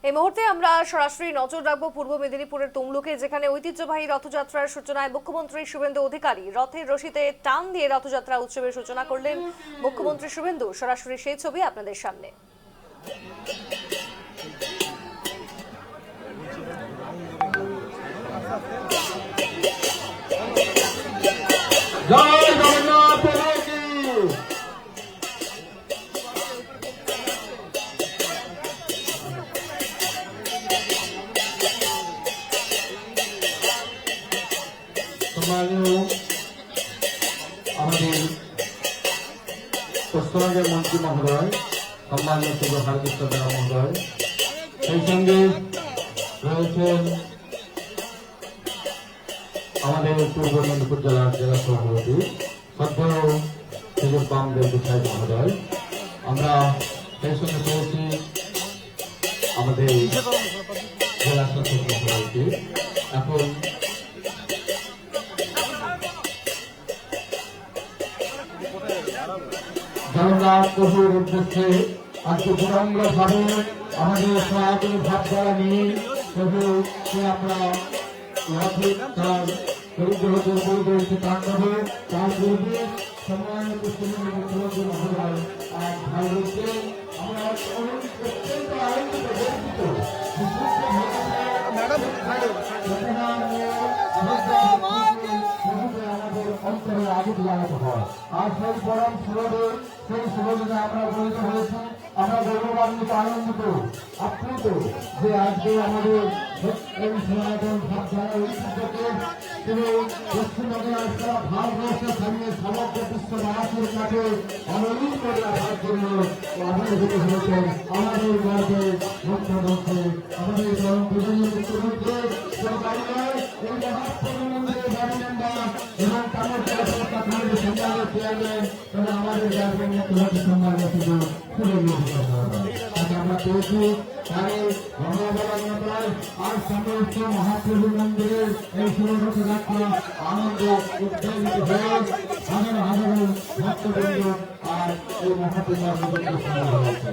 এই মুহূর্তে আমরা সরাসরি নজর রাখবো পূর্ব মেদিনীপুরের তমলুকে, যেখানে ঐতিহ্যবাহী রথযাত্রার সূচনায় মুখ্যমন্ত্রী শুভেন্দু অধিকারী রথের রশিতে টান দিয়ে রথযাত্রা উৎসবের সূচনা করলেন। মুখ্যমন্ত্রী শুভেন্দু, সরাসরি সেই ছবি আপনাদের সামনে। আমাদের পশ্চিমবঙ্গের মন্ত্রী মহোদয়, সম্মানীয় শ্রী হারকৃষ্ণ বেরা মহোদয়, সেই সঙ্গে রয়েছেন আমাদের পূর্ব মেদিনীপুর জেলার জেলা সভাপতি শ্রদ্ধেয় সুযোগ বামদেব সাহেব মহোদয়। আমরা সেই সঙ্গে পেয়েছি আমাদের জেলা শাসক মহোদয়কে। এখন জগন্নাথ প্রভুর উদ্দেশ্যে আজকে বিনম্রভাবে আমাদের সনাতনী ভাবধারা নিয়ে প্রভুকে আমরা তার পরিগ্রহ করবো তাণ্ডবে। তার পূর্বে সম্মানিত মুখ্যমন্ত্রী মহোদয় আর ভাই রয়েছে। আমরা অত্যন্ত আনন্দিত অন্তরে আগুন লাগাতে হয়। আর সেই পরম সুরবে সেই সুরবে আমরা উপনীত হয়েছি। আমরা গৌরবান্বিত, আনন্দিত, আপ্লুত যে আজকে আমাদের এই সনাতন ভাবধারা ঐতিহ্যকে তিনি পশ্চিমবঙ্গের সারা ভারতবর্ষের সামনে সমগ্র বিশ্ব মানুষের কাছে অনলীন করে রাখার জন্য আবির্ভূত হয়েছেন আমাদের গর্বে মুখ্যমন্ত্রী, আমাদের মুখ্যমন্ত্রী এই মহাপ্রধানমন্ত্রীর বাড়ি মেম্বার এবং তাদের সম্মানের চেয়ারম্যান এবং আমাদের রাজ্যের মুখ্যমন্ত্রী সম্মানের সুযোগ আমরা পেয়েছি। তাই মহাবরান্নতায় আর সমস্ত মহাপ্রভু মন্দিরের এই ষোলশত যাত্রা আনন্দ উদ্যোগিত হয়ে হাজার হাজার ভক্তবৃন্দ আর এই মহাপ্রভার হয়েছে।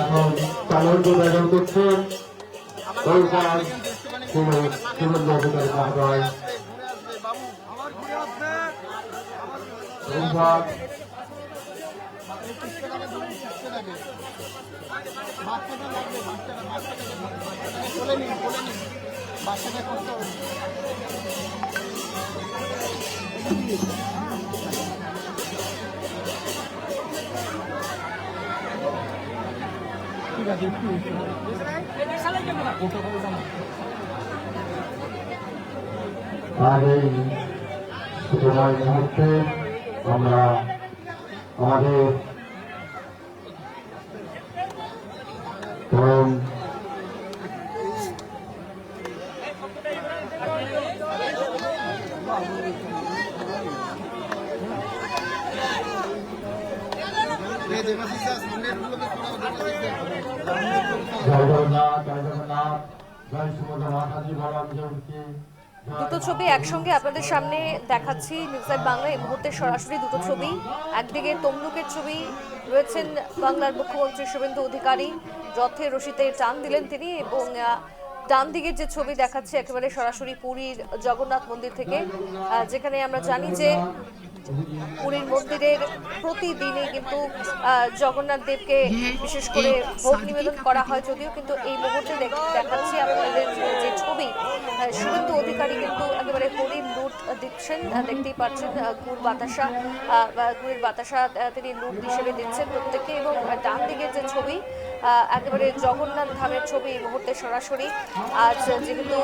এখন চালক ব্যবহার করছেন সুরেন্দ্র অধিকারী মহোদয়। আর এই সূচনার মুহূর্তে আমরা আমাদের দুটো ছবি একসঙ্গে আপনাদের সামনে দেখাচ্ছি নিউজ লাইভ বাংলা। এই মুহূর্তে সরাসরি দুটো ছবি, একদিকে তমলুকের ছবি, রয়েছেন বাংলার মুখ্যমন্ত্রী শুভেন্দু অধিকারী, রথের রশিতে টান দিলেন তিনি, এবং ডান দিকের যে ছবি দেখাচ্ছে একেবারে সরাসরি পুরীর জগন্নাথ মন্দির থেকে, যেখানে আমরা জানি যে পুরীর মন্দিরের প্রতিদিনই কিন্তু জগন্নাথ দেবকে বিশেষ করে ভোগ নিবেদন করা হয়। যদিও কিন্তু এই মুহূর্তে দেখাচ্ছি আপনাদের যে ছবি, শুভেন্দু অধিকারী কিন্তু একেবারে হরির লুট দিচ্ছেন, দেখতেই পাচ্ছেন গুড়ের বাতাসা তিনি লুট হিসেবে দিচ্ছেন প্রত্যেককে। এবং ডান দিকের যে ছবি একেবারে জগন্নাথ ধামের ছবি, এই মুহূর্তে সরাসরি আজ যেহেতু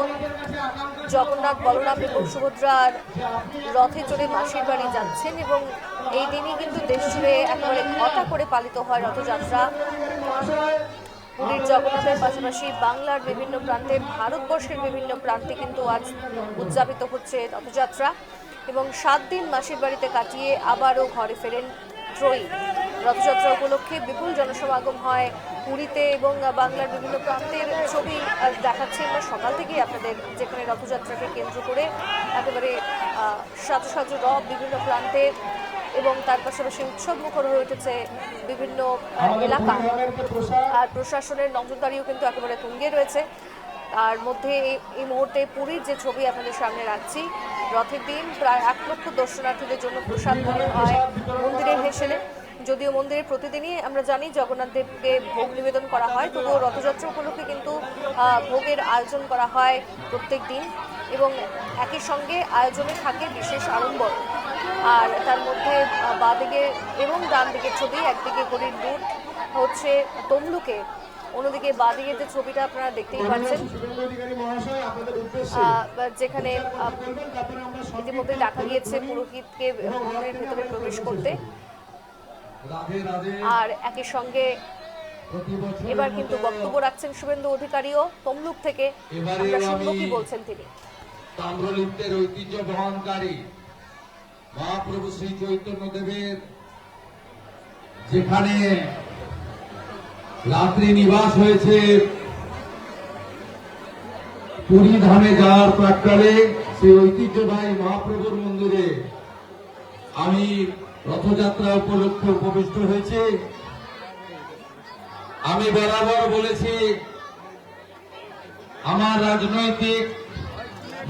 জগন্নাথ, বলরাম এবং সুভদ্রার রথে চড়ে মাসির বাড়ি যাচ্ছেন, এবং এই দিনই কিন্তু দেশ জুড়ে একেবারে ঘটা করে পালিত হয় রথযাত্রা। পুরীর জগন্নাথের পাশাপাশি বাংলার বিভিন্ন প্রান্তে, ভারতবর্ষের বিভিন্ন প্রান্তে কিন্তু আজ উদযাপিত হচ্ছে রথযাত্রা, এবং 7 দিন মাসির বাড়িতে কাটিয়ে আবারও ঘরে ফেরেন ত্রয়ী। রথযাত্রা উপলক্ষে বিপুল জনসমাগম হয় পুরীতে এবং বাংলার বিভিন্ন প্রান্তের ছবি দেখাচ্ছি আমরা সকাল থেকেই আপনাদের, যেখানে রথযাত্রাকে কেন্দ্র করে একেবারে সাজো সাজো রথ বিভিন্ন প্রান্তে, এবং তার পাশাপাশি উৎসব মুখর হয়ে উঠেছে বিভিন্ন এলাকা। আর প্রশাসনের নজরদারিও কিন্তু একেবারে তুঙ্গে রয়েছে। তার মধ্যে এই মুহূর্তে পুরীর যে ছবি আপনাদের সামনে রাখছি, রথের দিন প্রায় 1 লক্ষ দর্শনার্থীদের জন্য প্রসাদ বিতরণ হয় মন্দিরের হেসেলে। যদিও মন্দিরে প্রতিদিনই আমরা জানি জগন্নাথ দেবকে ভোগ নিবেদন করা হয়, তবুও রথযাত্রা উপলক্ষে কিন্তু ভোগের আয়োজন করা হয় প্রত্যেক দিন, এবং একই সঙ্গে আয়োজনে থাকে বিশেষ আড়ম্বর। আর তার মধ্যে বাঁদিকে এবং ডান দিকের ছবি, একদিকে গরুর দুধ হচ্ছে তমলুকে, অন্যদিকে বাঁদিকে যে ছবিটা আপনারা দেখতেই পাচ্ছেন, যেখানে ইতিমধ্যে দেখা গিয়েছে পুরোহিতকে মন্দিরের ভেতরে প্রবেশ করতে। আর একই সঙ্গে এবার কিন্তু বক্তব্য রাখছেন শুভেন্দু অধিকারীও তমলুক থেকে। আমরা শুনবো কি বলছেন তিনি। তাম্রলিপ্তের ঐতিহ্য বহনকারী মহাপ্রভু শ্রী চৈতন্য দেবের যেখানে রাত্রি নিবাস হয়েছে, পুরী ধামে যাওয়ার প্রাক্কালে সেই ঐতিহ্যবাহী মহাপ্রভুর মন্দিরে আমি রথযাত্রা উপলক্ষে উপবিষ্ট হয়েছি। আমি বরাবর বলেছি, আমার রাজনৈতিক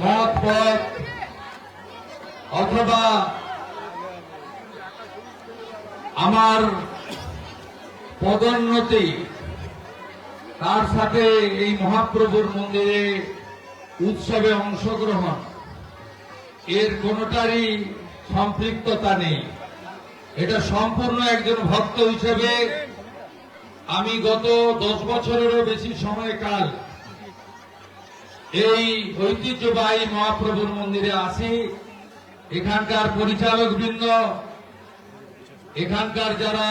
মত পথ অথবা আমার পদোন্নতি, তার সাথে এই মহাপ্রভুর মন্দিরে উৎসবে অংশগ্রহণ, এর কোনোটারই সম্পৃক্ততা নেই। এটা সম্পূর্ণ একজন ভক্ত হিসেবে আমি গত 10 বছরেরও বেশি সময়কাল এই ঐতিহ্যবাহী মহাপ্রভুর মন্দিরে আসি। এখানকার পরিচালক বৃন্দ, এখানকার যারা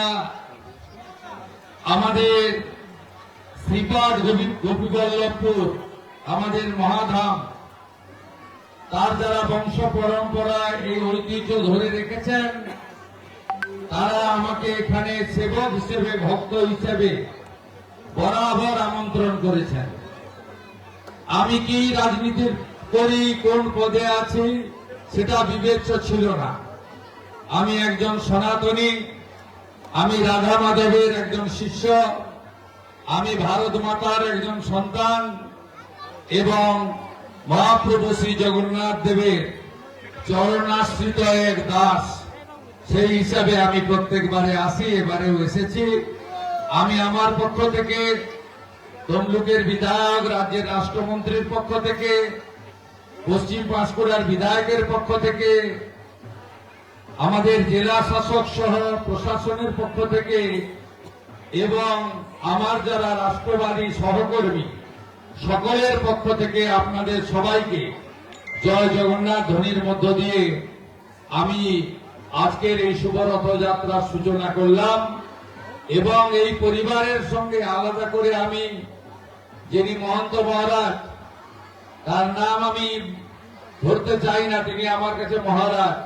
আমাদের শ্রীপাদ গোপীবল্লভপুর, আমাদের মহাধাম, তার যারা বংশ পরম্পরায় এই ঐতিহ্য ধরে রেখেছেন, তারা আমাকে এখানে সেবক হিসেবে, ভক্ত হিসেবে বরাবর আমন্ত্রণ করেছেন। আমি কি রাজনীতি করি, কোন পদে আছি, সেটা বিবেচ্য ছিল না। আমি একজন সনাতনী, আমি রাধা মাধবের একজন শিষ্য, আমি ভারত মাতার একজন সন্তান এবং মহাপ্রভু শ্রী জগন্নাথ দেবের চরণাশ্রিত এক দাস। সেই হিসাবে আমি প্রত্যেকবারে আসি, এবারেও এসেছি। আমি আমার পক্ষ থেকে, তমলুকের বিধায়ক, রাজ্যের রাষ্ট্রমন্ত্রীর পক্ষ থেকে, পশ্চিম পাঁশকুড়ার বিধায়কের পক্ষ থেকে, আমাদের জেলা শাসক সহ প্রশাসনের পক্ষ থেকে এবং আমার যারা রাষ্ট্রবাদী সহকর্মী সকলের পক্ষ থেকে আপনাদের সবাইকে জয় জগন্নাথ ধ্বনির মধ্য দিয়ে আমি আজকের এই শুভ রথযাত্রার সূচনা করলাম। এবং এই পরিবারের সঙ্গে আলাদা করে আমি, যিনি মহন্ত মহারাজ, তার নাম আমি ধরতে চাই না, তিনি আমার কাছে মহারাজ,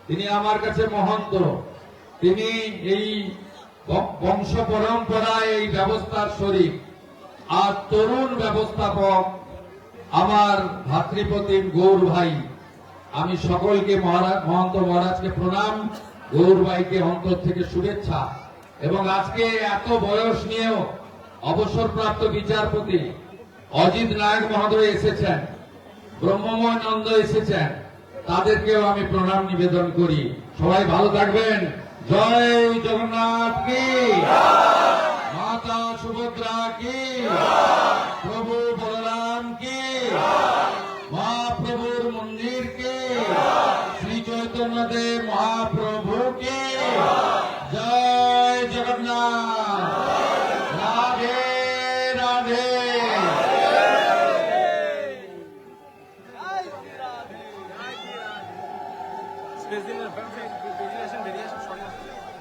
তিনি আমার কাছে মহন্ত, তিনি এই বংশ পরম্পরায় এই ব্যবস্থার শরীর আর তরুণ ব্যবস্থাপক আমার ভাতৃপ্রতিম গৌর ভাই। আমি সকলকে মহন্ত মহারাজকে প্রণাম, গৌর ভাইকে অন্তর থেকে শুভেচ্ছা। এবং আজকে এত বয়স নিয়েও অবসরপ্রাপ্ত বিচারপতি অজিত নায়ক মহোদয় এসেছেন, ব্রহ্মময় নন্দ এসেছেন, তাদেরকেও আমি প্রণাম নিবেদন করি। সবাই ভালো থাকবেন। জয় জগন্নাথ কি, মাতা সুভদ্রা কি, প্রভু বলরাম কি, মহাপ্রভুর মন্দির কে, শ্রী চৈতন্য দেব মহাপ্রভু কে, জয় জগন্নাথ। রাধে রাধে।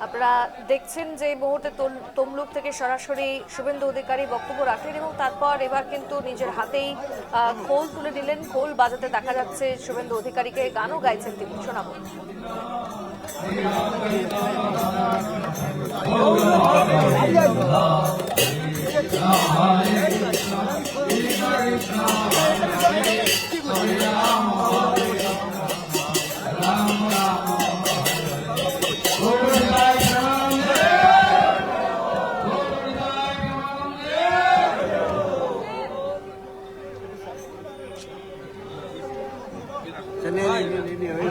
আপনারা দেখছেন যে এই মুহূর্তে তমলুক থেকে সরাসরি শুভেন্দু অধিকারী বক্তব্য রাখলেন, এবং তারপর এবার কিন্তু নিজের হাতেই খোল তুলে নিলেন। খোল বাজাতে দেখা যাচ্ছে শুভেন্দু অধিকারীকে, গানও গাইছেন তিনি, শোনাবো।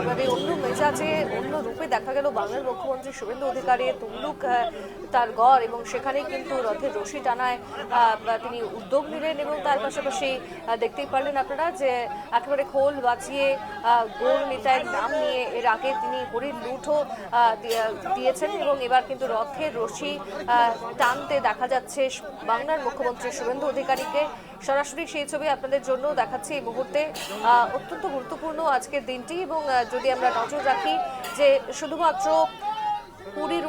এবারে অন্য মেজাজে অন্য রূপে দেখা গেল বাংলার মুখ্যমন্ত্রী শুভেন্দু অধিকারী তমলুক তার গড়, এবং সেখানে কিন্তু রথের রশি টানায় তিনি উদ্যোগ নিলেন এবং তার পাশাপাশি দেখতেই পারলেন আপনারা যে একেবারে খোল বাঁচিয়ে গৌর নিতাইয়ের নাম নিয়ে এর আগে তিনি হরির লুঠও দিয়েছেন এবং এবার কিন্তু রথের রশি টানতে দেখা যাচ্ছে বাংলার মুখ্যমন্ত্রী শুভেন্দু অধিকারীকে। সরাসরি সেই ছবি আপনাদের জন্য দেখাচ্ছি এই মুহূর্তে। অত্যন্ত গুরুত্বপূর্ণ আজকের দিনটি, এবং যদি আমরা নজর রাখি যে শুধুমাত্র পুরীর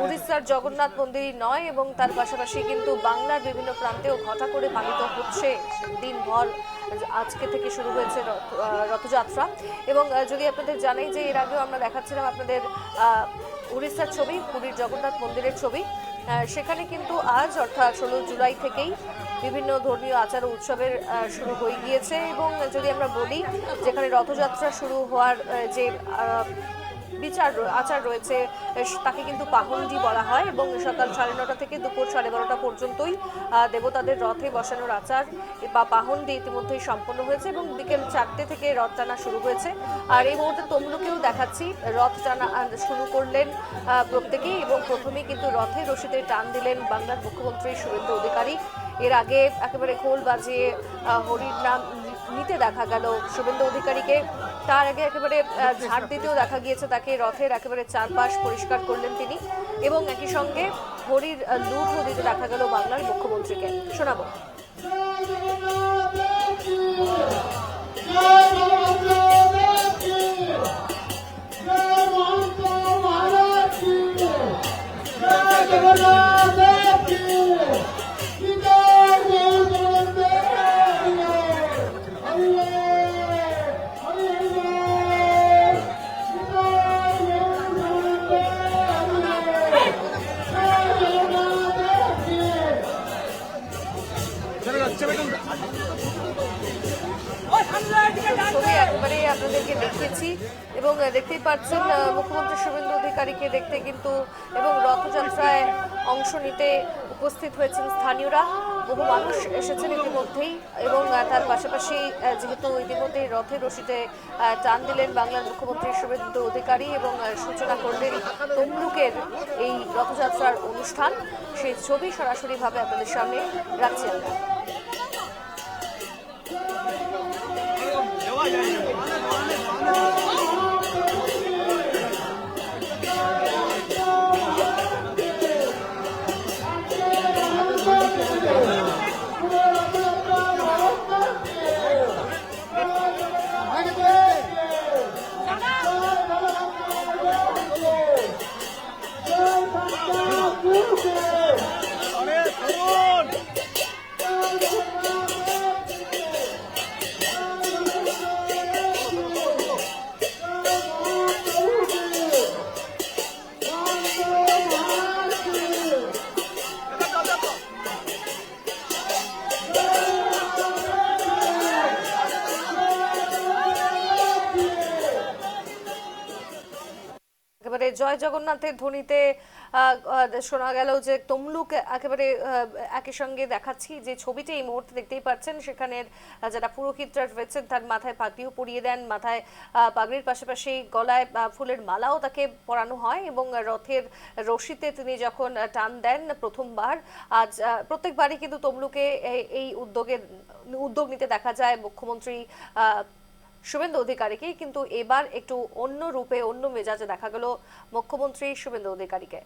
উড়িষ্যার জগন্নাথ মন্দির নয়, এবং তার পাশাপাশি কিন্তু বাংলার বিভিন্ন প্রান্তেও ঘটা করে পালিত হচ্ছে দিনভর। আজকে থেকে শুরু হয়েছে রথযাত্রা, এবং যদি আপনাদের জানাই যে এর আগেও আমরা দেখাচ্ছিলাম আপনাদের উড়িষ্যার ছবি, পুরীর জগন্নাথ মন্দিরের ছবি। সেখানে কিন্তু আজ অর্থাৎ 16 জুলাই থেকেই বিভিন্ন ধর্মীয় আচার ও উৎসবের শুরু হয়ে গিয়েছে, এবং যদি আমরা বলি যেখানে রথযাত্রা শুরু হওয়ার যে আচার রয়েছে তাকে কিন্তু পাহন্ডি বলা হয়, এবং সকাল 9:30 থেকে দুপুর 12:30 পর্যন্তই দেবতাদের রথে বসানোর আচার বা পাহন্ডি ইতিমধ্যেই সম্পন্ন হয়েছে, এবং বিকেল 4টে থেকে রথ টানা শুরু হয়েছে। আর এই মুহূর্তে তমলুকেও দেখাচ্ছি রথ টানা শুরু করলেন প্রত্যেকেই, এবং প্রথমেই কিন্তু রথের রশিতে টান দিলেন বাংলার মুখ্যমন্ত্রী শুভেন্দু অধিকারী। এর আগে একেবারে খোল বাজিয়ে হরির নাম নিতে দেখা গেল শুভেন্দু অধিকারীকে। তার আগে একেবারে ঝাড় দিতেও দেখা গিয়েছে তাকে, রথের একেবারে চারপাশ পরিষ্কার করলেন তিনি, এবং একই সঙ্গে হরির লুঠও দিতে দেখা গেল বাংলার মুখ্যমন্ত্রীকে। শোনাবো। ছবি একেবারে আপনাদেরকে দেখিয়েছি, এবং দেখতেই পাচ্ছেন মুখ্যমন্ত্রী শুভেন্দু অধিকারীকে দেখতে কিন্তু, এবং রথযাত্রায় অংশ নিতে উপস্থিত হয়েছেন স্থানীয়রা। বহু মানুষ এসেছেন ইতিমধ্যেই, এবং তার পাশাপাশি যেহেতু ইতিমধ্যেই রথের রশিতে টান দিলেন বাংলার মুখ্যমন্ত্রী শুভেন্দু অধিকারী এবং সূচনা করলেন তমলুকের এই রথযাত্রার অনুষ্ঠান, সেই ছবি সরাসরিভাবে আপনাদের সামনে রাখছি আমরা। একেবারে জয় জগন্নাথের ধ্বনিতে শোনা গেল যে তমলুক একেবারে একই সঙ্গে দেখাচ্ছি যে ছবিটি এই মুহূর্তে দেখতেই পাচ্ছেন, সেখানের যারা পুরোহিতরা রয়েছেন তার মাথায় পাগড়িও পরিয়ে দেন, মাথায় পাগড়ির পাশাপাশি গলায় ফুলের মালাও তাকে পরানো হয়, এবং রথের রশিতে তিনি যখন টান দেন প্রথমবার, আজ প্রত্যেকবারই কিন্তু তমলুকে এই উদ্যোগ নিতে দেখা যায় মুখ্যমন্ত্রী শুভেন্দু অধিকারীকে, কিন্তু এবার একটু অন্য রূপে অন্য মেজাজে দেখা গেল মুখ্যমন্ত্রী শুভেন্দু অধিকারীকে।